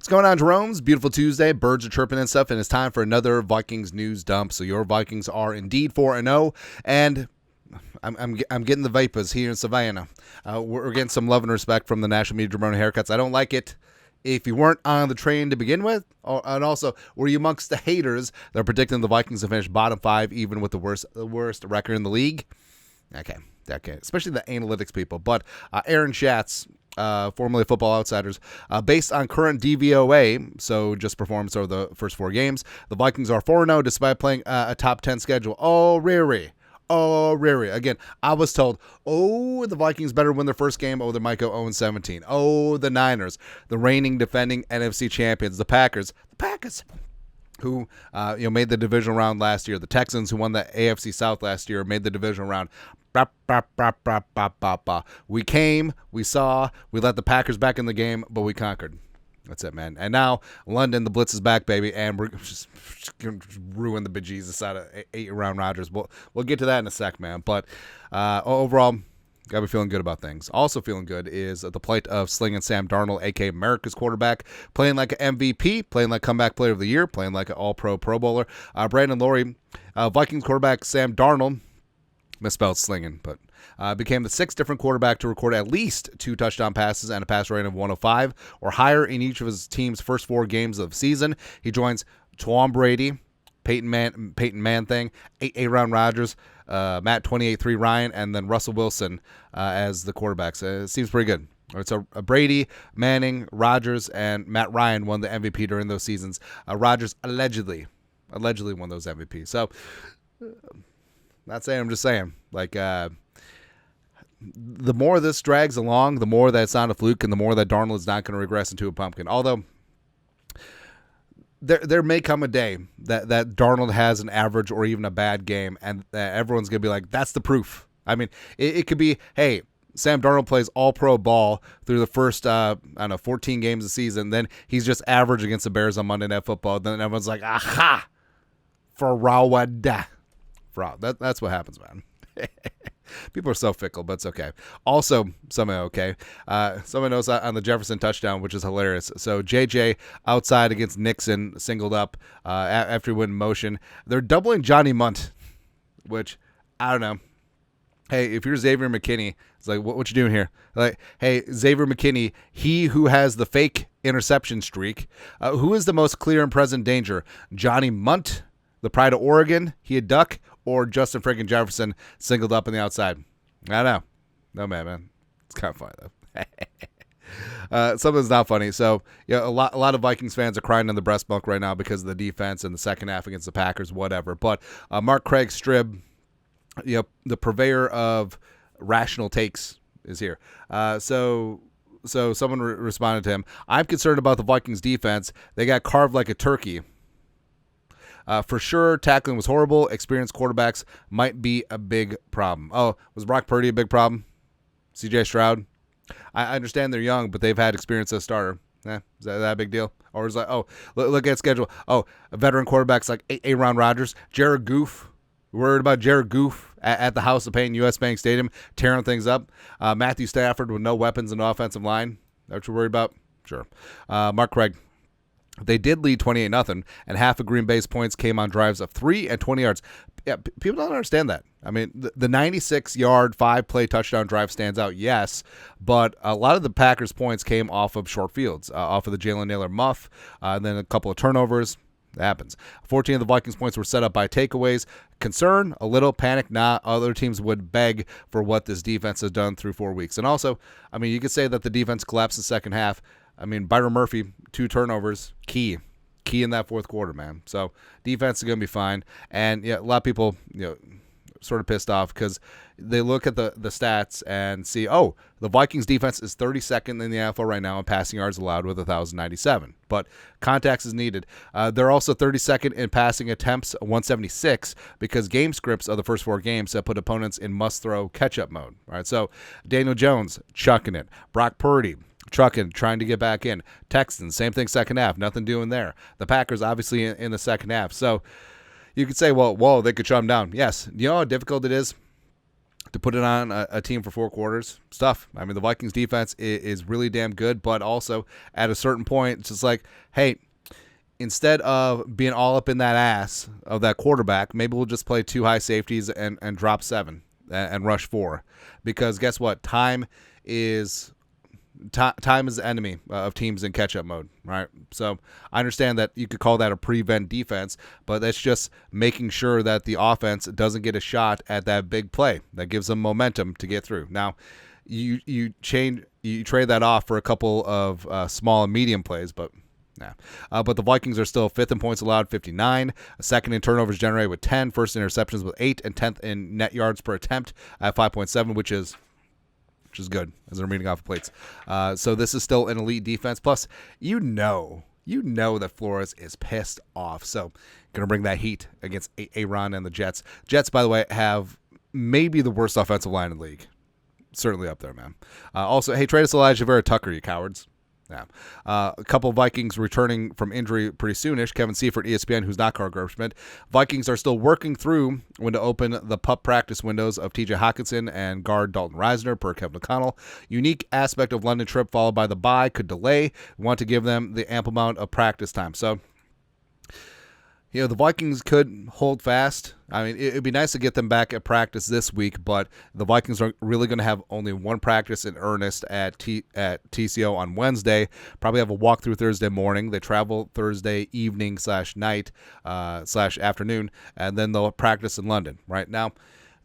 What's going on, Jerome's? Beautiful Tuesday. Birds are chirping and stuff, and it's time for another Vikings news dump. So your Vikings are indeed 4-0, and I'm getting the vapors here in Savannah. We're getting some love and respect from the national media Jerome haircuts. I don't like it if you weren't on the train to begin with, and also were you amongst the haters that are predicting the Vikings to finish bottom 5, even with the worst record in the league. Okay, especially the analytics people. But Aaron Schatz, formerly Football Outsiders, based on current DVOA, so just performance over the first 4 games, the Vikings are 4-0 despite playing a top 10 schedule. Oh, Riri. Again, I was told, the Vikings better win their first game, they might go 0-17. Oh, the Niners, the reigning defending NFC champions, the Packers, who made the divisional round last year. The Texans, who won the AFC South last year, made the divisional round. We came, we saw, we let the Packers back in the game, but we conquered. That's it, man. And now London, the Blitz is back, baby, and we're just going to ruin the bejesus out of 8-round Rodgers. We'll get to that in a sec, man. But overall, got to be feeling good about things. Also feeling good is the plight of Slinging Sam Darnold, a.k.a. America's quarterback, playing like an MVP, playing like comeback player of the year, playing like an all-pro Pro Bowler. Brandon Laurie, Vikings quarterback Sam Darnold, misspelled slinging, but became the 6th different quarterback to record at least 2 touchdown passes and a pass rating of 105 or higher in each of his team's first 4 games of the season. He joins Tom Brady, Peyton Manning, Aaron Rodgers, Matt 28-3 Ryan, and then Russell Wilson as the quarterbacks. It seems pretty good. All right, so Brady, Manning, Rodgers, and Matt Ryan won the MVP during those seasons. Rodgers allegedly won those MVPs. So, not saying, I'm just saying. Like, the more this drags along, the more that it's not a fluke, and the more that Darnold is not going to regress into a pumpkin. Although, there may come a day that Darnold has an average or even a bad game, and everyone's going to be like, that's the proof. I mean, it could be, hey, Sam Darnold plays all-pro ball through the first, 14 games of the season. Then he's just average against the Bears on Monday Night Football. Then everyone's like, aha, Farrawad. That's what happens, man. People are so fickle, but it's okay. Also, somebody knows on the Jefferson touchdown, which is hilarious. So JJ outside against Nixon, singled up after he went in motion. They're doubling Johnny Munt, which, I don't know. Hey, if you're Xavier McKinney, it's like, what you doing here? Like, hey, Xavier McKinney, he who has the fake interception streak, who is the most clear and present danger? Johnny Munt, the pride of Oregon, he a duck, or Justin friggin' Jefferson singled up on the outside? I don't know. No, man. It's kind of funny, though. Something's not funny. So, a lot of Vikings fans are crying in the breast milk right now because of the defense in the second half against the Packers, whatever. But Mark Craig Strib, the purveyor of rational takes, is here. So someone responded to him, I'm concerned about the Vikings defense. They got carved like a turkey. For sure, tackling was horrible. Experienced quarterbacks might be a big problem. Oh, was Brock Purdy a big problem? CJ Stroud? I understand they're young, but they've had experience as a starter. Is that a big deal? Or is it like, look at schedule. A veteran quarterbacks like Aaron Rodgers, Jared Goff. Worried about Jared Goff at the House of Pain, U.S. Bank Stadium, tearing things up. Matthew Stafford with no weapons in the offensive line. That's what you're worried about? Sure. Mark Craig. They did lead 28-0, and half of Green Bay's points came on drives of 3 and 20 yards. Yeah, people don't understand that. I mean, the 96-yard, 5-play touchdown drive stands out, yes, but a lot of the Packers' points came off of short fields, off of the Jalen Nailor muff, and then a couple of turnovers. That happens. 14 of the Vikings' points were set up by takeaways. Concern, a little panic, not. Other teams would beg for what this defense has done through 4 weeks. And also, I mean, you could say that the defense collapsed in the second half. I mean, Byron Murphy, 2 turnovers, key in that fourth quarter, man. So defense is going to be fine. And a lot of people, sort of pissed off because they look at the stats and see, the Vikings defense is 32nd in the NFL right now in passing yards allowed with 1,097. But context is needed. They're also 32nd in passing attempts, 176, because game scripts of the first 4 games have put opponents in must-throw catch-up mode. All right, so Daniel Jones, chucking it. Brock Purdy, trucking, trying to get back in. Texans, same thing second half, nothing doing there. The Packers, obviously, in the second half. So you could say, well, whoa, they could shut them down. Yes. You know how difficult it is to put it on a team for 4 quarters. Stuff. I mean, the Vikings defense is really damn good, but also at a certain point, it's just like, hey, instead of being all up in that ass of that quarterback, maybe we'll just play 2 high safeties and drop 7 and rush 4. Because guess what? Time is the enemy of teams in catch-up mode, right? So I understand that you could call that a prevent defense, but that's just making sure that the offense doesn't get a shot at that big play that gives them momentum to get through. Now, you trade that off for a couple of small and medium plays, but but the Vikings are still 5th in points allowed, 59, 2nd in turnovers generated with 10, 1st in interceptions with 8, and 10th in net yards per attempt at 5.7, which is good as they're reading off the plates. So this is still an elite defense. Plus, you know that Flores is pissed off. So going to bring that heat against Aaron and the Jets. Jets, by the way, have maybe the worst offensive line in the league. Certainly up there, man. Also, hey, trade us Elijah Vera Tucker, you cowards. Yeah. A couple of Vikings returning from injury pretty soonish. Kevin Seifert, ESPN, who's not Carl Gershman. Vikings are still working through when to open the pup practice windows of TJ Hockenson and guard Dalton Reisner, per Kevin O'Connell. Unique aspect of London trip followed by the bye could delay. We want to give them the ample amount of practice time. So, the Vikings could hold fast. I mean, it'd be nice to get them back at practice this week, but the Vikings are really going to have only one practice in earnest at TCO on Wednesday. Probably have a walkthrough Thursday morning. They travel Thursday evening /night /afternoon, and then they'll practice in London. Right now,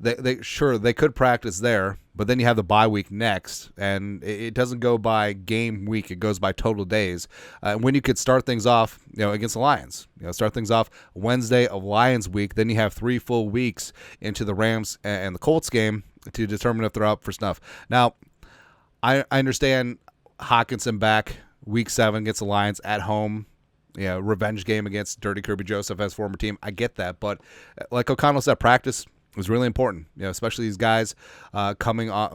they could practice there, but then you have the bye week next, and it doesn't go by game week; it goes by total days. When you could start things off, against the Lions, start things off Wednesday of Lions week, then you have 3 full weeks into the Rams and the Colts game to determine if they're up for snuff. Now, I understand Hockenson back week 7 against the Lions at home. Revenge game against Dirty Kirby Joseph as former team. I get that, but like O'Connell said, practice was really important, especially these guys coming on,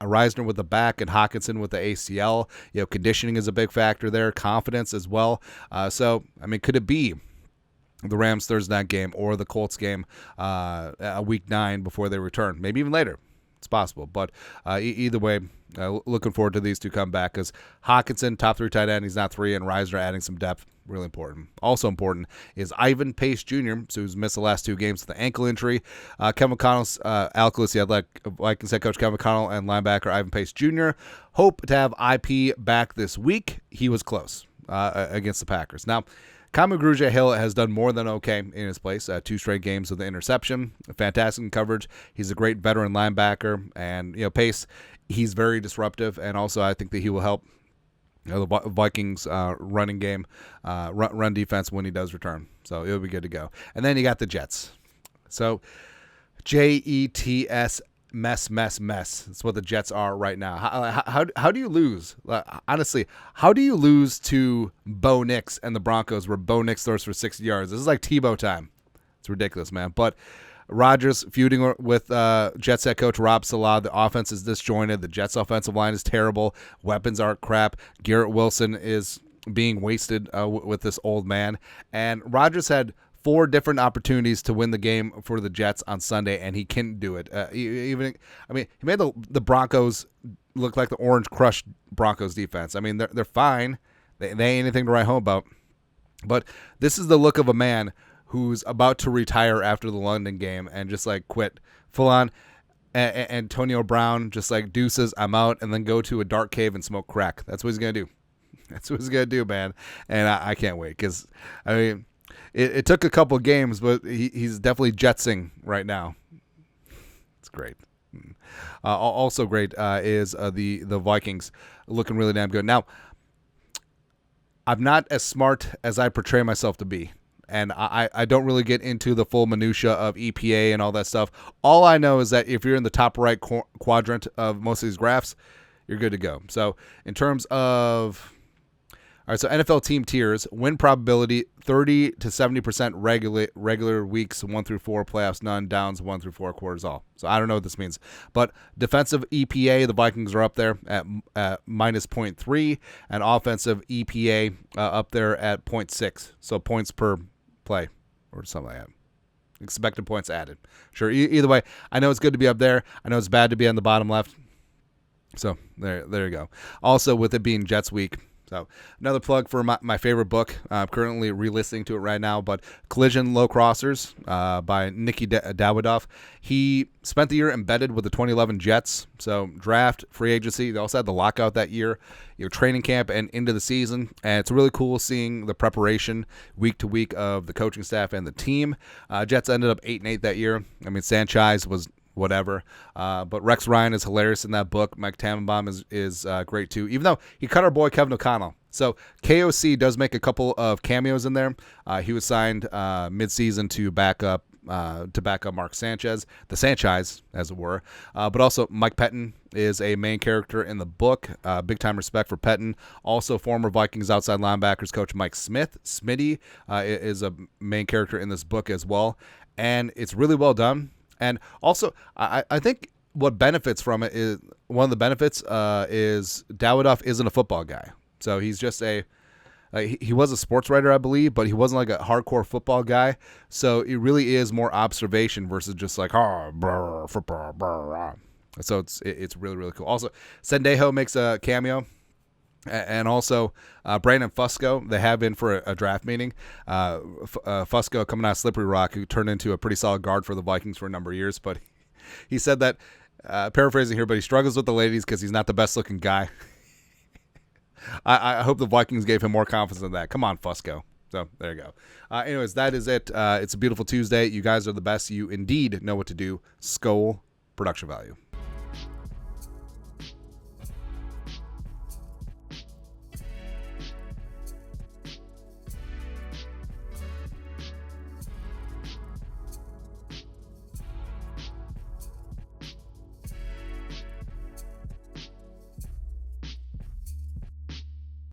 Reisner with the back and Hockenson with the ACL. Conditioning is a big factor there, confidence as well. So, I mean, could it be the Rams Thursday night game or the Colts game week 9 before they return? Maybe even later. It's possible. But either way, looking forward to these two come back because Hockenson, top 3 tight end, he's not 3, and Reisner adding some depth. Really important. Also important is Ivan Pace Jr., who's missed the last 2 games with the ankle injury. Kevin O'Connell's Alcalus, Vikings head coach Kevin O'Connell and linebacker Ivan Pace Jr. hope to have IP back this week. He was close against the Packers. Now, Kamagruja Hill has done more than okay in his place. 2 straight games with the interception. Fantastic in coverage. He's a great veteran linebacker. And, Pace, he's very disruptive. And also I think that he will help the Vikings running game, run defense when he does return. So it'll be good to go. And then you got the Jets. So Jets mess. That's what the Jets are right now. How do you lose? Honestly, how do you lose to Bo Nix and the Broncos where Bo Nix throws for 60 yards? This is like Tebow time. It's ridiculous, man. But Rodgers feuding with Jets head coach Rob Saleh. The offense is disjointed. The Jets offensive line is terrible. Weapons aren't crap. Garrett Wilson is being wasted with this old man. And Rodgers had 4 different opportunities to win the game for the Jets on Sunday, and he couldn't do it. He made the Broncos look like the Orange Crush Broncos defense. I mean, they're fine. They ain't anything to write home about. But this is the look of a man who's about to retire after the London game and just quit full on. Antonio Brown just deuces, I'm out, and then go to a dark cave and smoke crack. That's what he's gonna do. That's what he's gonna do, man. And I can't wait because it took a couple of games, but he's definitely jetsing right now. It's great. Also great is the Vikings looking really damn good. Now, I'm not as smart as I portray myself to be. And I don't really get into the full minutia of EPA and all that stuff. All I know is that if you're in the top right quadrant of most of these graphs, you're good to go. So in terms of, all right, so NFL team tiers, win probability 30 to 70% regular weeks 1 through 4, playoffs none, downs 1 through 4, quarters all. So I don't know what this means. But defensive EPA, the Vikings are up there at minus 0.3, and offensive EPA up there at 0.6. So points per play or something like that. expected points added. Sure, either way, I know it's good to be up there. I know it's bad to be on the bottom left. So there you go. Also, with it being Jets week, so another plug for my favorite book. I'm currently re-listening to it right now, but Collision Low Crossers by Nicky Dawidoff. He spent the year embedded with the 2011 Jets. So draft, free agency. They also had the lockout that year, training camp and into the season. And it's really cool seeing the preparation week to week of the coaching staff and the team. Jets ended up 8-8 that year. I mean, Sanchez was whatever. But Rex Ryan is hilarious in that book. Mike Tannenbaum is great too, even though he cut our boy Kevin O'Connell. So KOC does make a couple of cameos in there. He was signed mid-season to back up Mark Sanchez, the Sanchez, as it were. But also Mike Pettin is a main character in the book. Big time respect for Pettin. Also former Vikings outside linebackers coach Mike Smith. Smitty is a main character in this book as well. And it's really well done. And also, I think what benefits from it is, one of the benefits is Dawidoff isn't a football guy. So he's just he was a sports writer, I believe, but he wasn't like a hardcore football guy. So it really is more observation versus just like, football. So it's really, really cool. Also, Sendejo makes a cameo. And also, Brandon Fusco, they have been for a draft meeting. Fusco coming out of Slippery Rock, who turned into a pretty solid guard for the Vikings for a number of years. But he said that, paraphrasing here, but he struggles with the ladies because he's not the best looking guy. I hope the Vikings gave him more confidence than that. Come on, Fusco. So there you go. Anyways, that is it. It's a beautiful Tuesday. You guys are the best. You indeed know what to do. Skol production value.